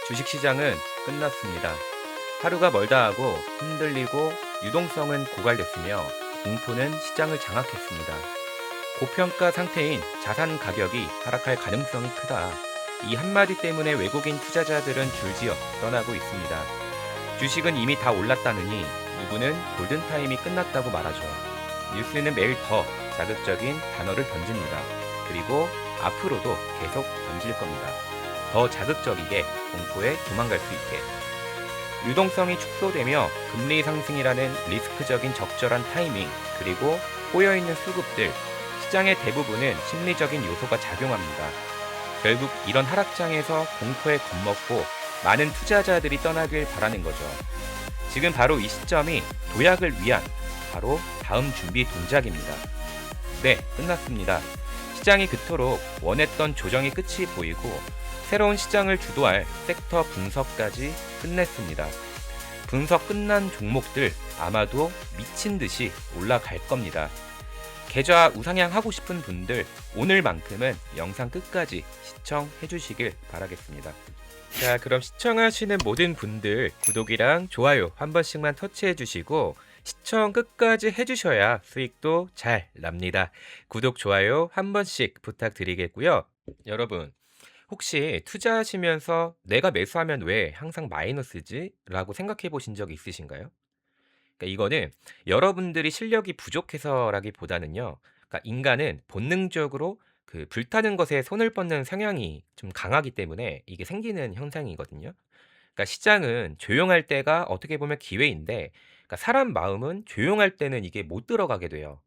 주식시장은 끝났습니다. 하루가 멀다 하고 흔들리고 유동성은 고갈됐으며 공포는 시장을 장악했습니다. 고평가 상태인 자산 가격이 하락할 가능성이 크다. 이 한마디 때문에 외국인 투자자들은 줄지어 떠나고 있습니다. 주식은 이미 다 올랐다느니 누구는 골든타임이 끝났다고 말하죠. 뉴스는 매일 더 자극적인 단어를 던집니다. 그리고 앞으로도 계속 던질 겁니다. 더 자극적이게 공포에 도망갈 수 있게. 유동성이 축소되며 금리 상승이라는 리스크적인 적절한 타이밍, 그리고 꼬여있는 수급들, 시장의 대부분은 심리적인 요소가 작용합니다. 결국 이런 하락장에서 공포에 겁먹고 많은 투자자들이 떠나길 바라는 거죠. 지금 바로 이 시점이 도약을 위한 바로 다음 준비 동작입니다. 네, 끝났습니다. 시장이 그토록 원했던 조정의 끝이 보이고 새로운 시장을 주도할 섹터 분석까지 끝냈습니다. 분석 끝난 종목들 아마도 미친 듯이 올라갈 겁니다. 계좌 우상향하고 싶은 분들 오늘만큼은 영상 끝까지 시청해 주시길 바라겠습니다. 자, 그럼 시청하시는 모든 분들 구독이랑 좋아요 한 번씩만 터치해 주시고 시청 끝까지 해주셔야 수익도 잘 납니다. 구독, 좋아요 한 번씩 부탁드리겠고요. 여러분, 혹시 투자하시면서 내가 매수하면 왜 항상 마이너스지? 라고 생각해 보신 적 있으신가요? 그러니까 이거는 여러분들이 실력이 부족해서라기보다는요. 그러니까 인간은 본능적으로 그 불타는 것에 손을 뻗는 성향이 좀 강하기 때문에 이게 생기는 현상이거든요. 그러니까 시장은 조용할 때가 어떻게 보면 기회인데, 그러니까 사람 마음은 조용할 때는 이게 못 들어가게 돼요.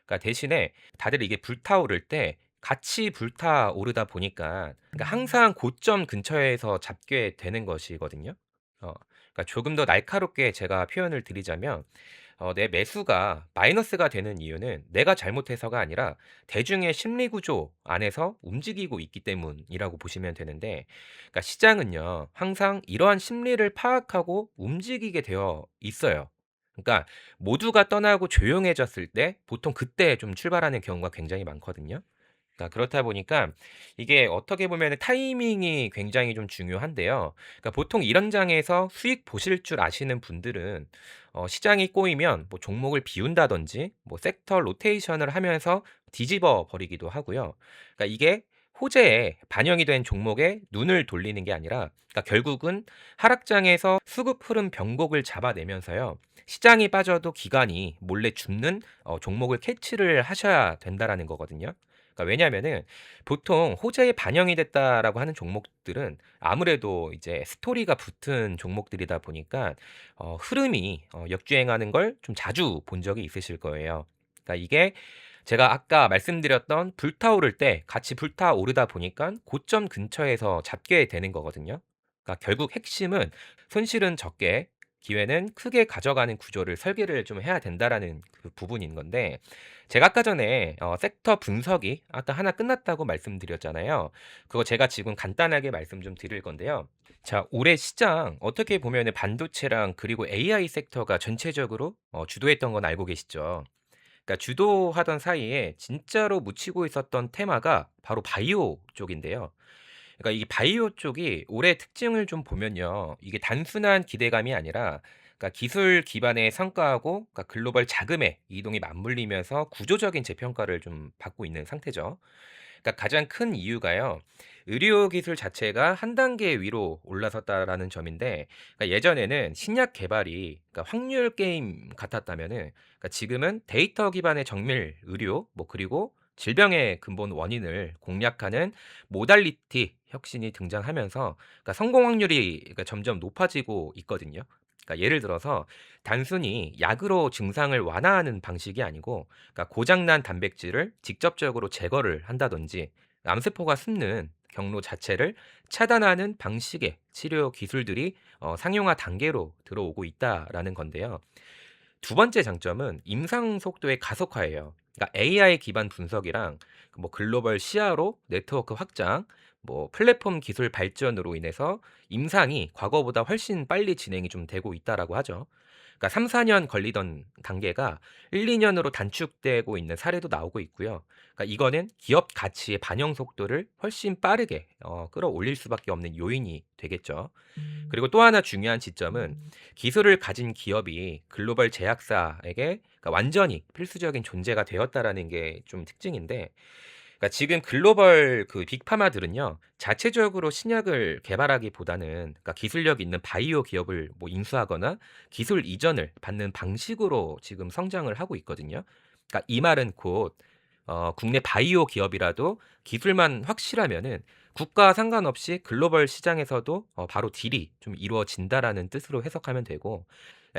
그러니까 대신에 다들 이게 불타오를 때 같이 불타오르다 보니까, 그러니까 항상 고점 근처에서 잡게 되는 것이거든요. 그러니까 조금 더 날카롭게 제가 표현을 드리자면, 내 매수가 마이너스가 되는 이유는 내가 잘못해서가 아니라 대중의 심리 구조 안에서 움직이고 있기 때문이라고 보시면 되는데, 그러니까 시장은요, 항상 이러한 심리를 파악하고 움직이게 되어 있어요. 그러니까 모두가 떠나고 조용해졌을 때 보통 그때 좀 출발하는 경우가 굉장히 많거든요. 그러니까 그렇다 보니까 이게 어떻게 보면은 타이밍이 굉장히 좀 중요한데요. 그러니까 보통 이런 장에서 수익 보실 줄 아시는 분들은 시장이 꼬이면 뭐 종목을 비운다든지 뭐 섹터 로테이션을 하면서 뒤집어 버리기도 하고요. 그러니까 이게 호재에 반영이 된 종목에 눈을 돌리는 게 아니라, 그러니까 결국은 하락장에서 수급 흐름 변곡을 잡아내면서요. 시장이 빠져도 기관이 몰래 줍는 종목을 캐치를 하셔야 된다라는 거거든요. 그러니까 왜냐하면은 보통 호재에 반영이 됐다라고 하는 종목들은 아무래도 이제 스토리가 붙은 종목들이다 보니까 흐름이 역주행하는 걸 좀 자주 본 적이 있으실 거예요. 그러니까 이게 제가 아까 말씀드렸던 불타오를 때 같이 불타오르다 보니까 고점 근처에서 잡게 되는 거거든요. 그러니까 결국 핵심은 손실은 적게 기회는 크게 가져가는 구조를 설계를 좀 해야 된다라는 그 부분인 건데, 제가 아까 전에 섹터 분석이 아까 하나 끝났다고 말씀드렸잖아요. 그거 제가 지금 간단하게 말씀 좀 드릴 건데요. 자, 올해 시장 어떻게 보면은 반도체랑 그리고 AI 섹터가 전체적으로 주도했던 건 알고 계시죠? 그러니까 주도하던 사이에 진짜로 묻히고 있었던 테마가 바로 바이오 쪽인데요. 그러니까 이 바이오 쪽이 올해 특징을 좀 보면요. 이게 단순한 기대감이 아니라, 그러니까 기술 기반의 성과하고 그러니까 글로벌 자금의 이동이 맞물리면서 구조적인 재평가를 좀 받고 있는 상태죠. 그러니까 가장 큰 이유가요. 의료 기술 자체가 한 단계 위로 올라섰다라는 점인데, 그러니까 예전에는 신약 개발이 그러니까 확률 게임 같았다면은, 그러니까 지금은 데이터 기반의 정밀 의료, 뭐 그리고 질병의 근본 원인을 공략하는 모달리티 혁신이 등장하면서, 그러니까 성공 확률이 그러니까 점점 높아지고 있거든요. 그러니까 예를 들어서 단순히 약으로 증상을 완화하는 방식이 아니고, 그러니까 고장난 단백질을 직접적으로 제거를 한다든지 암세포가 숨는 경로 자체를 차단하는 방식의 치료 기술들이 상용화 단계로 들어오고 있다라는 건데요. 두 번째 장점은 임상 속도의 가속화예요. 그러니까 AI 기반 분석이랑 뭐 글로벌 시야로 네트워크 확장, 뭐 플랫폼 기술 발전으로 인해서 임상이 과거보다 훨씬 빨리 진행이 좀 되고 있다라고 하죠. 그러니까 3-4년 걸리던 단계가 1-2년으로 단축되고 있는 사례도 나오고 있고요. 그러니까 이거는 기업 가치의 반영 속도를 훨씬 빠르게 끌어올릴 수밖에 없는 요인이 되겠죠. 그리고 또 하나 중요한 지점은 기술을 가진 기업이 글로벌 제약사에게 그러니까 완전히 필수적인 존재가 되었다라는 게 좀 특징인데, 그러니까 지금 글로벌 그 빅파마들은요, 자체적으로 신약을 개발하기보다는 그러니까 기술력 있는 바이오 기업을 뭐 인수하거나 기술 이전을 받는 방식으로 지금 성장을 하고 있거든요. 그러니까 이 말은 곧 국내 바이오 기업이라도 기술만 확실하면은 국가와 상관없이 글로벌 시장에서도 바로 딜이 좀 이루어진다라는 뜻으로 해석하면 되고,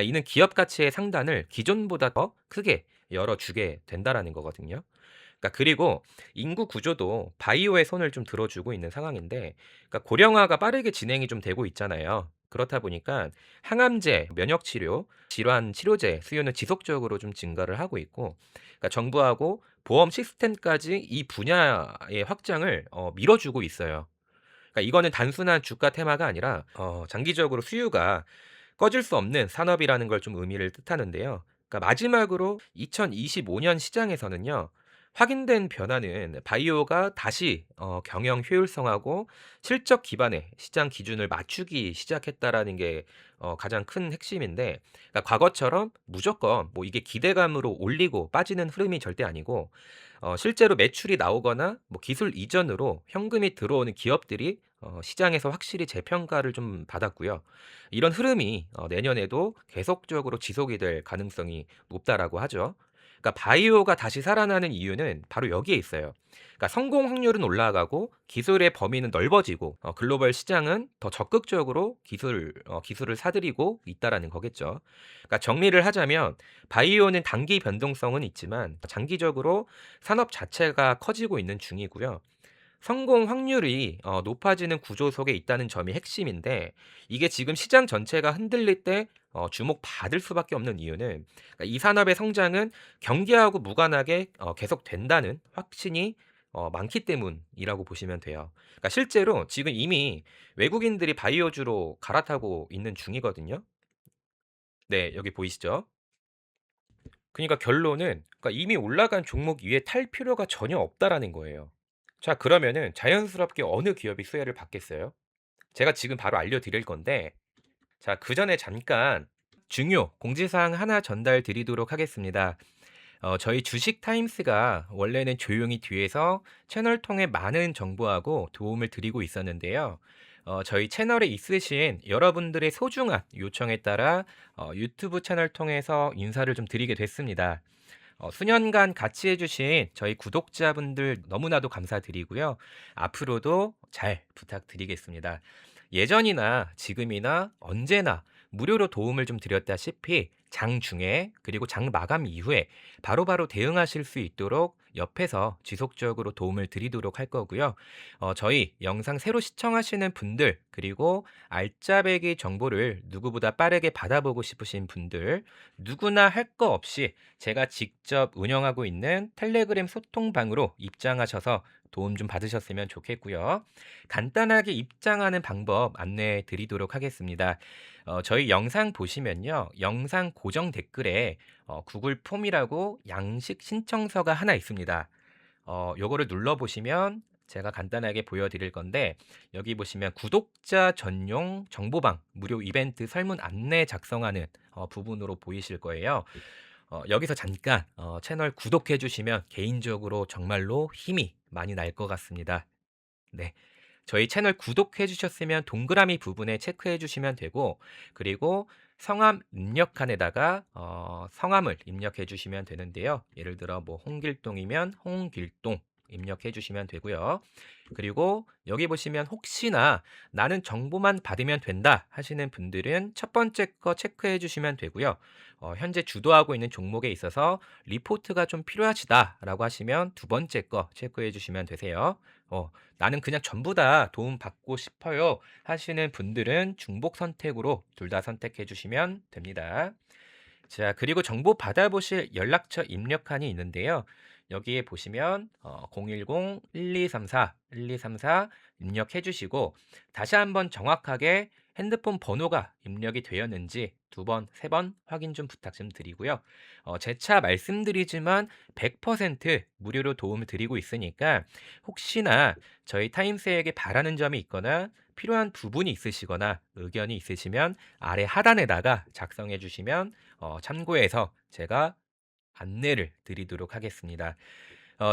이는 기업 가치의 상단을 기존보다 더 크게 열어주게 된다라는 거거든요. 그러니까 그리고 인구 구조도 바이오의 손을 좀 들어주고 있는 상황인데, 그러니까 고령화가 빠르게 진행이 좀 되고 있잖아요. 그렇다 보니까 항암제, 면역 치료, 질환 치료제 수요는 지속적으로 좀 증가를 하고 있고, 그러니까 정부하고 보험 시스템까지 이 분야의 확장을 밀어주고 있어요. 그러니까 이거는 단순한 주가 테마가 아니라 장기적으로 수요가 꺼질 수 없는 산업이라는 걸 좀 의미를 뜻하는데요. 그러니까 마지막으로 2025년 시장에서는요, 확인된 변화는 바이오가 다시 경영 효율성하고 실적 기반의 시장 기준을 맞추기 시작했다라는 게 가장 큰 핵심인데, 그러니까 과거처럼 무조건 뭐 이게 기대감으로 올리고 빠지는 흐름이 절대 아니고, 실제로 매출이 나오거나 뭐 기술 이전으로 현금이 들어오는 기업들이 시장에서 확실히 재평가를 좀 받았고요. 이런 흐름이 내년에도 계속적으로 지속이 될 가능성이 높다라고 하죠. 그러니까 바이오가 다시 살아나는 이유는 바로 여기에 있어요. 그러니까 성공 확률은 올라가고 기술의 범위는 넓어지고 글로벌 시장은 더 적극적으로 기술을 사들이고 있다라는 거겠죠. 그러니까 정리를 하자면 바이오는 단기 변동성은 있지만 장기적으로 산업 자체가 커지고 있는 중이고요. 성공 확률이 높아지는 구조 속에 있다는 점이 핵심인데, 이게 지금 시장 전체가 흔들릴 때 주목받을 수밖에 없는 이유는, 그러니까 이 산업의 성장은 경기하고 무관하게 계속된다는 확신이 많기 때문이라고 보시면 돼요. 그러니까 실제로 지금 이미 외국인들이 바이오주로 갈아타고 있는 중이거든요. 네, 여기 보이시죠? 그러니까 결론은, 그러니까 이미 올라간 종목 위에 탈 필요가 전혀 없다라는 거예요. 자, 그러면은 자연스럽게 어느 기업이 수혜를 받겠어요? 제가 지금 바로 알려드릴 건데, 자, 그 전에 잠깐 중요 공지사항 하나 전달 드리도록 하겠습니다. 저희 주식 타임스가 원래는 조용히 뒤에서 채널 통해 많은 정보하고 도움을 드리고 있었는데요. 저희 채널에 있으신 여러분들의 소중한 요청에 따라 유튜브 채널 통해서 인사를 좀 드리게 됐습니다. 수년간 같이 해주신 저희 구독자분들 너무나도 감사드리고요. 앞으로도 잘 부탁드리겠습니다. 예전이나 지금이나 언제나 무료로 도움을 좀 드렸다시피 장 중에 그리고 장 마감 이후에 바로바로 대응하실 수 있도록 옆에서 지속적으로 도움을 드리도록 할 거고요. 저희 영상 새로 시청하시는 분들, 그리고 알짜배기 정보를 누구보다 빠르게 받아보고 싶으신 분들, 누구나 할 거 없이 제가 직접 운영하고 있는 텔레그램 소통방으로 입장하셔서 도움 좀 받으셨으면 좋겠고요. 간단하게 입장하는 방법 안내해 드리도록 하겠습니다. 저희 영상 보시면요, 영상 고정 댓글에 구글 폼이라고 양식 신청서가 하나 있습니다. 요거를 눌러보시면 제가 간단하게 보여드릴 건데, 여기 보시면 구독자 전용 정보방 무료 이벤트 설문 안내 작성하는 부분으로 보이실 거예요. 여기서 잠깐 채널 구독해 주시면 개인적으로 정말로 힘이 많이 날 것 같습니다. 네. 저희 채널 구독해 주셨으면 동그라미 부분에 체크해 주시면 되고, 그리고 성함 입력칸에다가 성함을 입력해 주시면 되는데요. 예를 들어 뭐 홍길동이면 홍길동 입력해 주시면 되고요. 그리고 여기 보시면 혹시나 나는 정보만 받으면 된다 하시는 분들은 첫 번째 거 체크해 주시면 되고요. 현재 주도하고 있는 종목에 있어서 리포트가 좀 필요하시다라고 하시면 두 번째 거 체크해 주시면 되세요. 나는 그냥 전부 다 도움 받고 싶어요 하시는 분들은 중복 선택으로 둘 다 선택해 주시면 됩니다. 자, 그리고 정보 받아보실 연락처 입력칸이 있는데요. 여기에 보시면 010-1234-1234 입력해 주시고 다시 한번 정확하게 핸드폰 번호가 입력이 되었는지 두 번, 세 번 확인 좀 부탁 좀 드리고요. 재차 말씀드리지만 100% 무료로 도움을 드리고 있으니까 혹시나 저희 타임스에게 바라는 점이 있거나 필요한 부분이 있으시거나 의견이 있으시면 아래 하단에다가 작성해 주시면 참고해서 제가 안내를 드리도록 하겠습니다.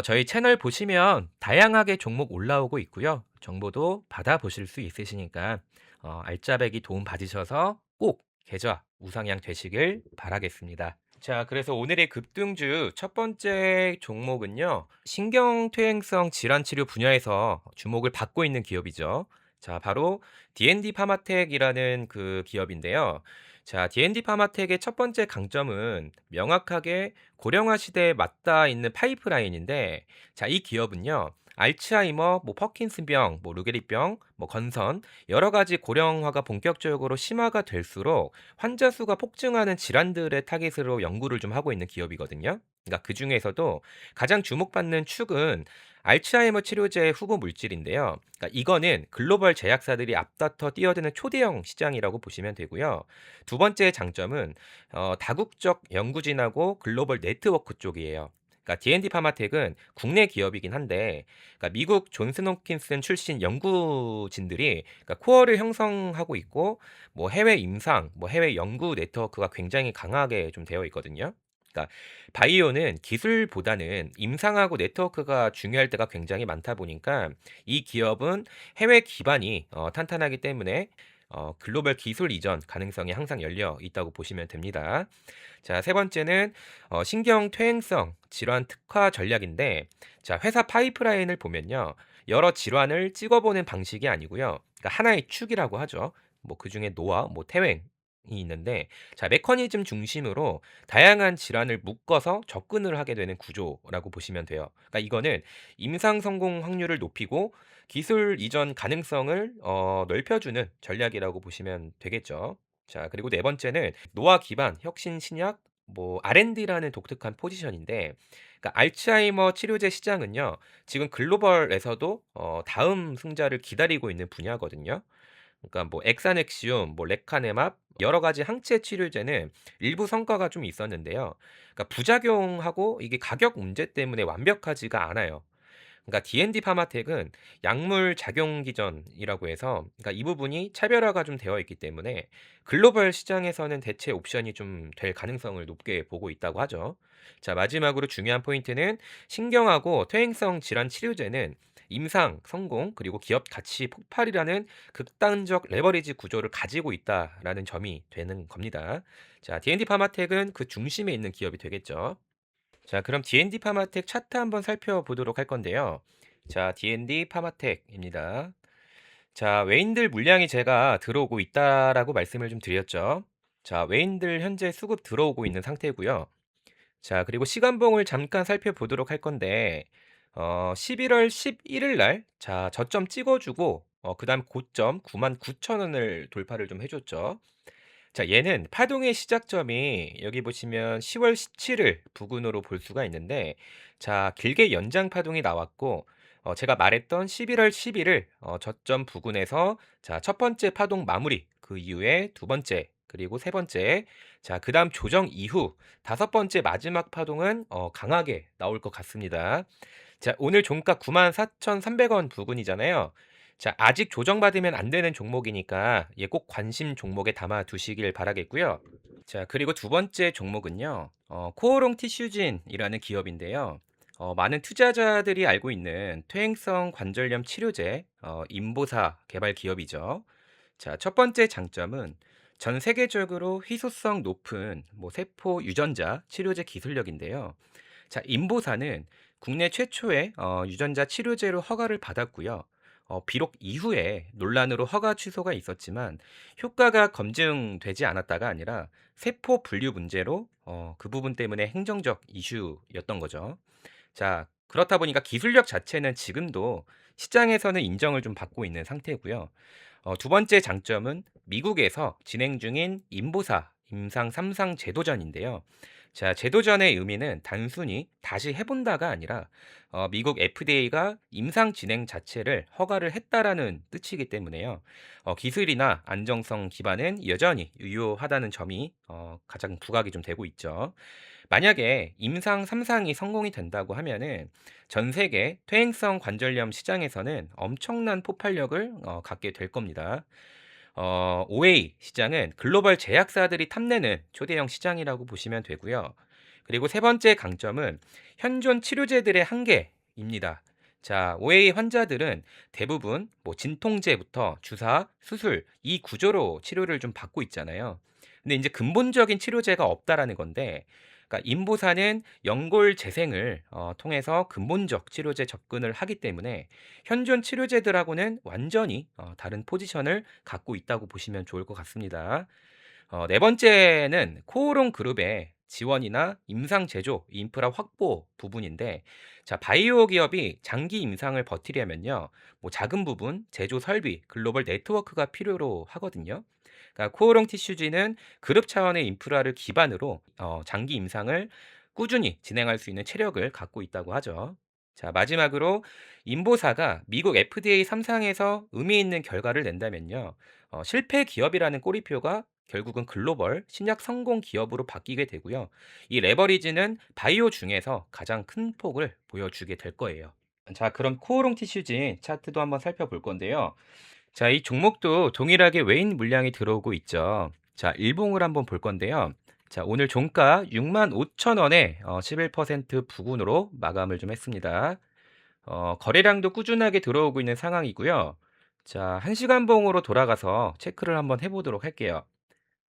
저희 채널 보시면 다양하게 종목 올라오고 있고요. 정보도 받아보실 수 있으시니까 알짜배기 도움 받으셔서 꼭 계좌 우상향 되시길 바라겠습니다. 자, 그래서 오늘의 급등주 첫 번째 종목은요. 신경퇴행성 질환 치료 분야에서 주목을 받고 있는 기업이죠. 자, 바로 D&D 파마텍이라는 그 기업인데요. 자, D&D 파마텍의 첫 번째 강점은 명확하게 고령화 시대에 맞닿아 있는 파이프라인인데, 자, 이 기업은요. 알츠하이머, 뭐 퍼킨슨병, 뭐 루게리병, 뭐 건선 여러 가지 고령화가 본격적으로 심화가 될수록 환자 수가 폭증하는 질환들의 타깃으로 연구를 좀 하고 있는 기업이거든요. 그러니까 그 중에서도 가장 주목받는 축은 알츠하이머 치료제 후보 물질인데요. 그러니까 이거는 글로벌 제약사들이 앞다퉈 뛰어드는 초대형 시장이라고 보시면 되고요. 두 번째 장점은 다국적 연구진하고 글로벌 네트워크 쪽이에요. 그러니까 D&D 파마텍은 국내 기업이긴 한데, 그러니까 미국 존슨홉킨슨 출신 연구진들이 그러니까 코어를 형성하고 있고, 뭐 해외 임상, 뭐 해외 연구 네트워크가 굉장히 강하게 좀 되어 있거든요. 그러니까 바이오는 기술보다는 임상하고 네트워크가 중요할 때가 굉장히 많다 보니까 이 기업은 해외 기반이 탄탄하기 때문에 글로벌 기술 이전 가능성이 항상 열려 있다고 보시면 됩니다. 자, 세 번째는 신경퇴행성 질환 특화 전략인데, 자, 회사 파이프라인을 보면요. 여러 질환을 찍어보는 방식이 아니고요. 그러니까 하나의 축이라고 하죠. 뭐 그중에 노화, 뭐 퇴행이 있는데, 자, 메커니즘 중심으로 다양한 질환을 묶어서 접근을 하게 되는 구조라고 보시면 돼요. 그러니까 이거는 임상 성공 확률을 높이고 기술 이전 가능성을 넓혀주는 전략이라고 보시면 되겠죠. 자, 그리고 네 번째는 노화 기반 혁신 신약 뭐 R&D라는 독특한 포지션인데, 그러니까 알츠하이머 치료제 시장은요. 지금 글로벌에서도 다음 승자를 기다리고 있는 분야거든요. 그러니까 뭐 엑사넥시움, 뭐 레카네맙 여러 가지 항체 치료제는 일부 성과가 좀 있었는데요. 그러니까 부작용하고 이게 가격 문제 때문에 완벽하지가 않아요. 그러니까 D&D 파마텍은 약물 작용 기전이라고 해서 그러니까 이 부분이 차별화가 좀 되어 있기 때문에 글로벌 시장에서는 대체 옵션이 좀 될 가능성을 높게 보고 있다고 하죠. 자, 마지막으로 중요한 포인트는 신경하고 퇴행성 질환 치료제는 임상 성공 그리고 기업 가치 폭발이라는 극단적 레버리지 구조를 가지고 있다라는 점이 되는 겁니다. 자, D&D 파마텍은 그 중심에 있는 기업이 되겠죠. 자, 그럼 D&D 파마텍 차트 한번 살펴보도록 할 건데요. 자, D&D 파마텍입니다. 자, 외인들 물량이 제가 들어오고 있다라고 말씀을 좀 드렸죠. 자, 외인들 현재 수급 들어오고 있는 상태고요. 자, 그리고 시간봉을 잠깐 살펴보도록 할 건데 11월 11일 날 자, 저점 찍어주고 그다음 고점 99,000원을 돌파를 좀 해줬죠. 자, 얘는 파동의 시작점이 여기 보시면 10월 17일 부근으로 볼 수가 있는데, 자, 길게 연장 파동이 나왔고, 제가 말했던 11월 11일 저점 부근에서 자, 첫 번째 파동 마무리, 그 이후에 두 번째, 그리고 세 번째, 자, 그 다음 조정 이후 다섯 번째 마지막 파동은 강하게 나올 것 같습니다. 자, 오늘 종가 94,300원 부근이잖아요. 자, 아직 조정받으면 안 되는 종목이니까 꼭 관심 종목에 담아 두시길 바라겠고요. 자, 그리고 두 번째 종목은요. 코오롱 티슈진이라는 기업인데요. 많은 투자자들이 알고 있는 퇴행성 관절염 치료제 인보사 개발 기업이죠. 자, 첫 번째 장점은 전 세계적으로 희소성 높은 뭐 세포 유전자 치료제 기술력인데요. 자, 인보사는 국내 최초의 유전자 치료제로 허가를 받았고요. 비록 이후에 논란으로 허가 취소가 있었지만 효과가 검증되지 않았다가 아니라 세포 분류 문제로 그 부분 때문에 행정적 이슈였던 거죠. 자, 그렇다 보니까 기술력 자체는 지금도 시장에서는 인정을 좀 받고 있는 상태고요. 두 번째 장점은 미국에서 진행 중인 인보사 임상 3상 제도전인데요. 자, 제도전의 의미는 단순히 다시 해본다가 아니라 미국 FDA가 임상 진행 자체를 허가를 했다라는 뜻이기 때문에요. 기술이나 안정성 기반은 여전히 유효하다는 점이 가장 부각이 좀 되고 있죠. 만약에 임상 3상이 성공이 된다고 하면은 전 세계 퇴행성 관절염 시장에서는 엄청난 폭발력을 갖게 될 겁니다. OA 시장은 글로벌 제약사들이 탐내는 초대형 시장이라고 보시면 되고요. 그리고 세 번째 강점은 현존 치료제들의 한계입니다. 자, OA 환자들은 대부분 뭐 진통제부터 주사, 수술 이 구조로 치료를 좀 받고 있잖아요. 근데 이제 근본적인 치료제가 없다라는 건데, 그러니까 인보사는 연골 재생을 통해서 근본적 치료제 접근을 하기 때문에 현존 치료제들하고는 완전히 다른 포지션을 갖고 있다고 보시면 좋을 것 같습니다. 네 번째는 코오롱 그룹의 지원이나 임상 제조, 인프라 확보 부분인데, 자, 바이오 기업이 장기 임상을 버티려면요, 뭐 작은 부분, 제조 설비, 글로벌 네트워크가 필요로 하거든요. 그러니까 코오롱 티슈지는 그룹 차원의 인프라를 기반으로 장기 임상을 꾸준히 진행할 수 있는 체력을 갖고 있다고 하죠. 자, 마지막으로 인보사가 미국 FDA 3상에서 의미 있는 결과를 낸다면요, 실패 기업이라는 꼬리표가 결국은 글로벌 신약 성공 기업으로 바뀌게 되고요. 이 레버리지는 바이오 중에서 가장 큰 폭을 보여주게 될 거예요. 자, 그럼 코오롱 티슈진 차트도 한번 살펴볼 건데요. 자, 이 종목도 동일하게 외인 물량이 들어오고 있죠. 자, 일봉을 한번 볼 건데요. 자, 오늘 종가 65,000원에 11% 부근으로 마감을 좀 했습니다. 거래량도 꾸준하게 들어오고 있는 상황이고요. 자, 1시간 봉으로 돌아가서 체크를 한번 해보도록 할게요.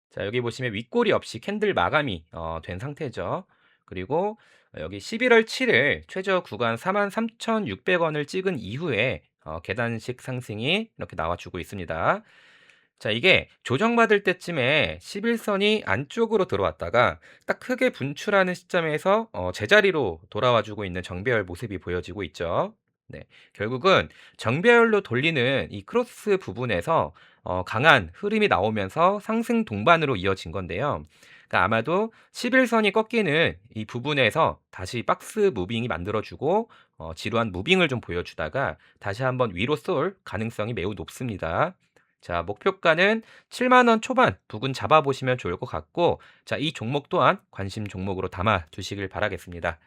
자, 여기 보시면 윗꼬리 없이 캔들 마감이 된 상태죠. 그리고 여기 11월 7일 최저 구간 43,600원을 찍은 이후에 계단식 상승이 이렇게 나와주고 있습니다. 자, 이게 조정받을 때쯤에 11선이 안쪽으로 들어왔다가 딱 크게 분출하는 시점에서 제자리로 돌아와 주고 있는 정배열 모습이 보여지고 있죠. 네, 결국은 정배열로 돌리는 이 크로스 부분에서 강한 흐름이 나오면서 상승 동반으로 이어진 건데요. 그러니까 아마도 11선이 꺾이는 이 부분에서 다시 박스 무빙이 만들어주고 지루한 무빙을 좀 보여주다가 다시 한번 위로 쏠 가능성이 매우 높습니다. 자, 목표가는 7만 원 초반 부근 잡아보시면 좋을 것 같고, 자, 이 종목 또한 관심 종목으로 담아 두시길 바라겠습니다.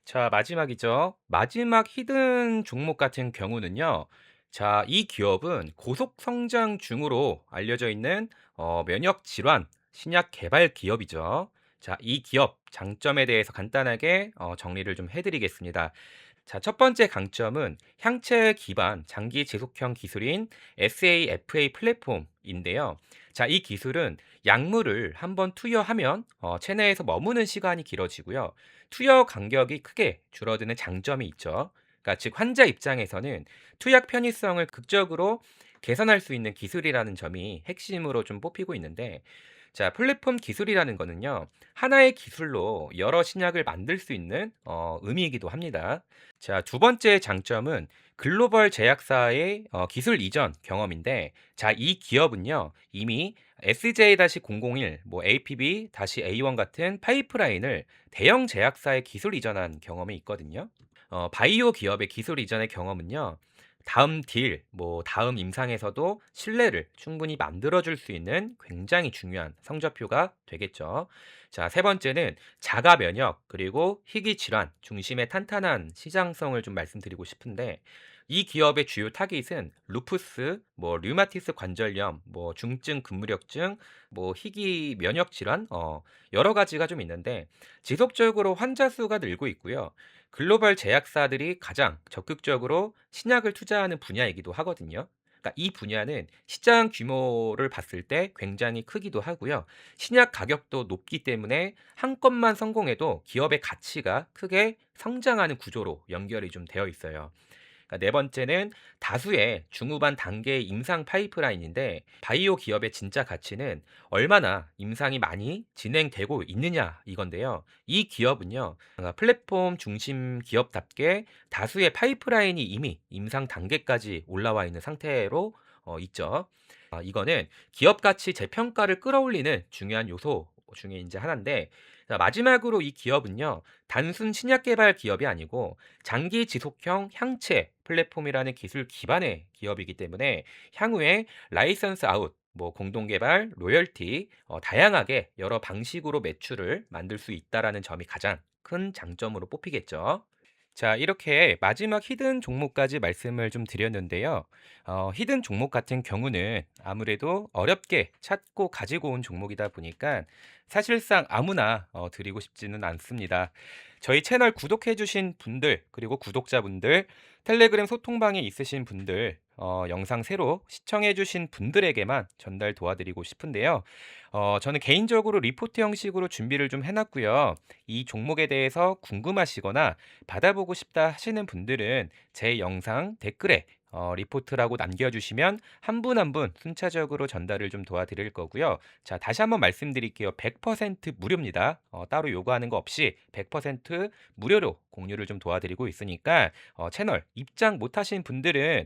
자, 마지막이죠. 마지막 히든 종목 같은 경우는요. 자, 이 기업은 고속 성장 중으로 알려져 있는 면역 질환 신약 개발 기업이죠. 자, 이 기업 장점에 대해서 간단하게 정리를 좀 해드리겠습니다. 자, 첫 번째 강점은 향체 기반 장기 지속형 기술인 SAFA 플랫폼인데요. 자, 이 기술은 약물을 한번 투여하면 체내에서 머무는 시간이 길어지고요. 투여 간격이 크게 줄어드는 장점이 있죠. 그러니까 즉 환자 입장에서는 투약 편의성을 극적으로 개선할 수 있는 기술이라는 점이 핵심으로 좀 뽑히고 있는데, 자, 플랫폼 기술이라는 거는요, 하나의 기술로 여러 신약을 만들 수 있는 의미이기도 합니다. 자, 두 번째 장점은 글로벌 제약사의 기술 이전 경험인데, 자, 이 기업은요, 이미 SJ-001, 뭐 APB-A1 같은 파이프라인을 대형 제약사의 기술 이전한 경험이 있거든요. 바이오 기업의 기술 이전의 경험은요, 다음 딜, 뭐 다음 임상에서도 신뢰를 충분히 만들어줄 수 있는 굉장히 중요한 성적표가 되겠죠. 자, 세 번째는 자가 면역 그리고 희귀 질환 중심의 탄탄한 시장성을 좀 말씀드리고 싶은데, 이 기업의 주요 타깃은 루푸스, 뭐 류마티스 관절염, 뭐 중증 근무력증, 뭐 희귀 면역 질환, 여러 가지가 좀 있는데 지속적으로 환자 수가 늘고 있고요. 글로벌 제약사들이 가장 적극적으로 신약을 투자하는 분야이기도 하거든요. 그러니까 이 분야는 시장 규모를 봤을 때 굉장히 크기도 하고요. 신약 가격도 높기 때문에 한 건만 성공해도 기업의 가치가 크게 성장하는 구조로 연결이 좀 되어 있어요. 그러니까 네 번째는 다수의 중후반 단계의 임상 파이프라인인데, 바이오 기업의 진짜 가치는 얼마나 임상이 많이 진행되고 있느냐 이건데요. 이 기업은요, 플랫폼 중심 기업답게 다수의 파이프라인이 이미 임상 단계까지 올라와 있는 상태로 있죠. 이거는 기업 가치 재평가를 끌어올리는 중요한 요소 중에 이제 하나인데, 자, 마지막으로 이 기업은요, 단순 신약 개발 기업이 아니고 장기 지속형 향체 플랫폼이라는 기술 기반의 기업이기 때문에 향후에 라이선스 아웃, 뭐 공동 개발, 로열티, 다양하게 여러 방식으로 매출을 만들 수 있다라는 점이 가장 큰 장점으로 뽑히겠죠. 자, 이렇게 마지막 히든 종목까지 말씀을 좀 드렸는데요. 히든 종목 같은 경우는 아무래도 어렵게 찾고 가지고 온 종목이다 보니까 사실상 아무나 드리고 싶지는 않습니다. 저희 채널 구독해 주신 분들, 그리고 구독자분들, 텔레그램 소통방에 있으신 분들, 영상 새로 시청해 주신 분들에게만 전달 도와드리고 싶은데요. 저는 개인적으로 리포트 형식으로 준비를 좀 해놨고요. 이 종목에 대해서 궁금하시거나 받아보고 싶다 하시는 분들은 제 영상 댓글에 리포트라고 남겨주시면 한 분 한 분 순차적으로 전달을 좀 도와드릴 거고요. 자, 다시 한번 말씀드릴게요. 100% 무료입니다. 따로 요구하는 거 없이 100% 무료로 공유를 좀 도와드리고 있으니까 채널 입장 못하신 분들은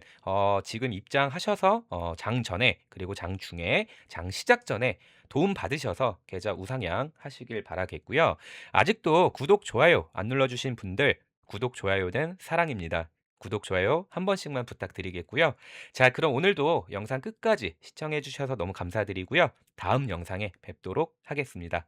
지금 입장하셔서 장 전에 그리고 장 중에 장 시작 전에 도움 받으셔서 계좌 우상향 하시길 바라겠고요. 아직도 구독, 좋아요 안 눌러주신 분들 구독, 좋아요는 사랑입니다. 구독, 좋아요 한 번씩만 부탁드리겠고요. 자, 그럼 오늘도 영상 끝까지 시청해 주셔서 너무 감사드리고요. 다음 영상에 뵙도록 하겠습니다.